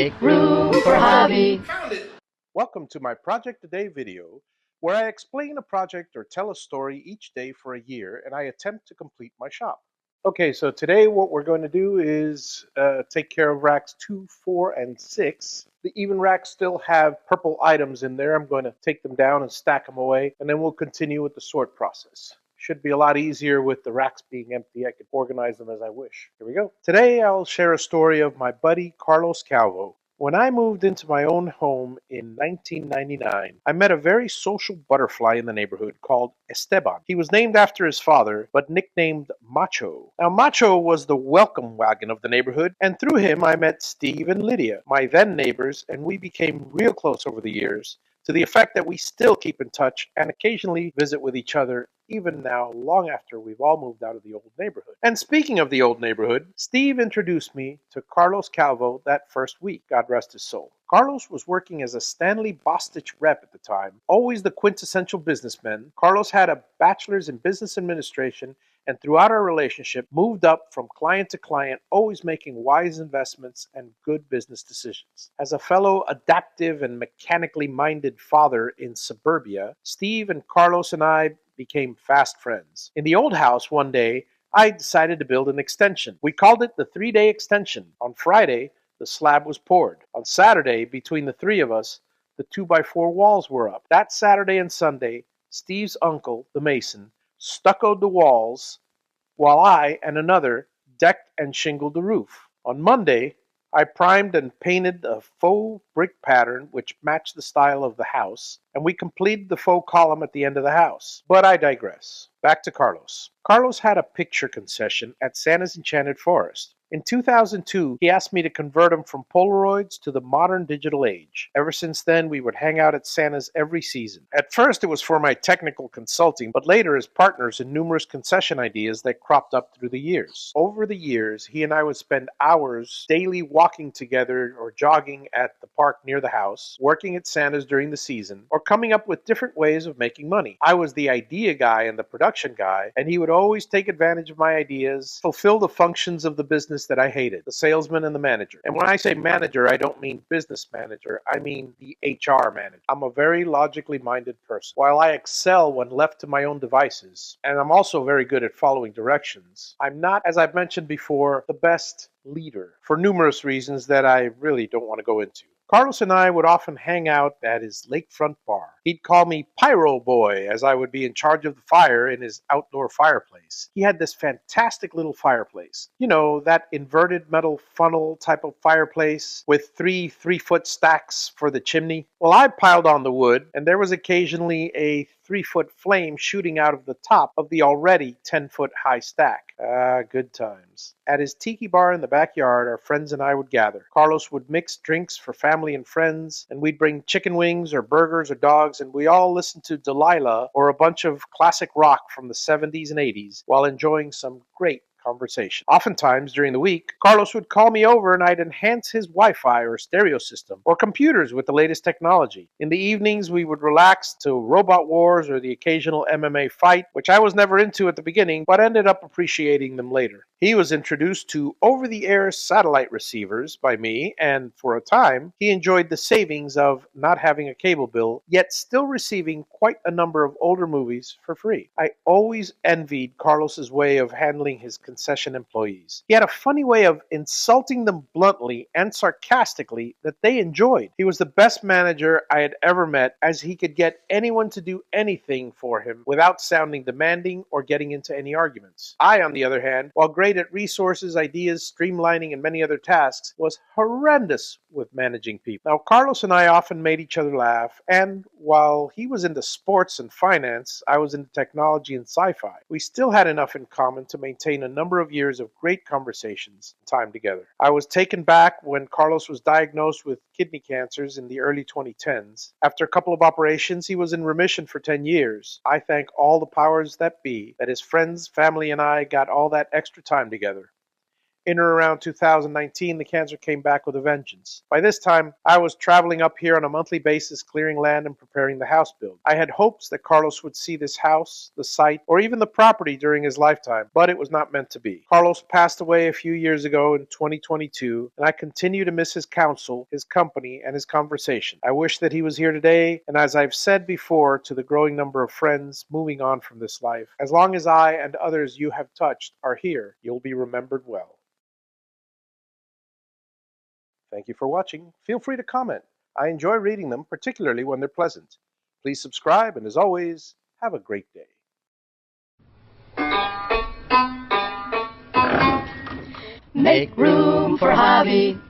Make room for Javi. Welcome to my Project a Day video, where I explain a project or tell a story each day for a year, and I attempt to complete my shop. Okay, so today what we're going to do is take care of racks 2, 4, and 6. The even racks still have purple items in there. I'm going to take them down and stack them away, and then we'll continue with the sort process. Should be a lot easier with the racks being empty. I can organize them as I wish. Here we go. Today I'll share a story of my buddy Carlos Calvo. When I moved into my own home in 1999, I met a very social butterfly in the neighborhood called Esteban. He was named after his father, but nicknamed Macho. Now, Macho was the welcome wagon of the neighborhood, and through him I met Steve and Lydia, my then neighbors, and we became real close over the years, to the effect that we still keep in touch and occasionally visit with each other even now, long after we've all moved out of the old neighborhood. And speaking of the old neighborhood, Steve introduced me to Carlos Calvo that first week, God rest his soul. Carlos was working as a Stanley Bostitch rep at the time, always the quintessential businessman. Carlos had a bachelor's in business administration, and throughout our relationship moved up from client to client, always making wise investments and good business decisions. As a fellow adaptive and mechanically minded father in suburbia, Steve and Carlos and I became fast friends. In the old house one day, I decided to build an extension. We called it the 3-day extension. On Friday, the slab was poured. On Saturday, between the three of us, the 2x4 walls were up. That Saturday and Sunday, Steve's uncle, the mason, stuccoed the walls, while I and another decked and shingled the roof. On Monday, I primed and painted a faux brick pattern which matched the style of the house, and we completed the faux column at the end of the house. But I digress. Back to Carlos. Carlos had a picture concession at Santa's Enchanted Forest. In 2002, he asked me to convert him from Polaroids to the modern digital age. Ever since then, we would hang out at Santa's every season. At first, it was for my technical consulting, but later as partners in numerous concession ideas that cropped up through the years. Over the years, he and I would spend hours daily walking together or jogging at the park near the house, working at Santa's during the season, or coming up with different ways of making money. I was the idea guy and the production guy, and he would always take advantage of my ideas, fulfill the functions of the business that I hated, the salesman and the manager. And when I say manager, I don't mean business manager, I mean the HR manager. I'm a very logically minded person. While I excel when left to my own devices, and I'm also very good at following directions, I'm not, as I've mentioned before, the best leader for numerous reasons that I really don't want to go into. Carlos and I would often hang out at his lakefront bar. He'd call me Pyro Boy, as I would be in charge of the fire in his outdoor fireplace. He had this fantastic little fireplace. You know, that inverted metal funnel type of fireplace with three 3-foot stacks for the chimney. Well, I piled on the wood, and there was occasionally a 3-foot flame shooting out of the top of the already 10-foot high stack. Good times. At his tiki bar in the backyard, our friends and I would gather. Carlos would mix drinks for family and friends, and we'd bring chicken wings or burgers or dogs, and we all listened to Delilah or a bunch of classic rock from the 70s and 80s while enjoying some great conversation. Oftentimes during the week, Carlos would call me over and I'd enhance his Wi-Fi or stereo system or computers with the latest technology. In the evenings, we would relax to Robot Wars or the occasional MMA fight, which I was never into at the beginning, but ended up appreciating them later. He was introduced to over-the-air satellite receivers by me, and for a time, he enjoyed the savings of not having a cable bill, yet still receiving quite a number of older movies for free. I always envied Carlos's way of handling his concession employees. He had a funny way of insulting them bluntly and sarcastically that they enjoyed. He was the best manager I had ever met, as he could get anyone to do anything for him without sounding demanding or getting into any arguments. I, on the other hand, while great at resources, ideas, streamlining, and many other tasks, was horrendous with managing people. Now, Carlos and I often made each other laugh, and while he was into sports and finance, I was into technology and sci-fi. We still had enough in common to maintain a number of years of great conversations and time together. I was taken back when Carlos was diagnosed with kidney cancers in the early 2010s. After a couple of operations, he was in remission for 10 years. I thank all the powers that be that his friends, family, and I got all that extra time together. In or around 2019, the cancer came back with a vengeance. By this time, I was traveling up here on a monthly basis, clearing land and preparing the house build. I had hopes that Carlos would see this house, the site, or even the property during his lifetime, but it was not meant to be. Carlos passed away a few years ago in 2022, and I continue to miss his counsel, his company, and his conversation. I wish that he was here today, and as I've said before to the growing number of friends moving on from this life, as long as I and others you have touched are here, you'll be remembered well. Thank you for watching. Feel free to comment. I enjoy reading them, particularly when they're pleasant. Please subscribe, and as always, have a great day. Make room for Javi.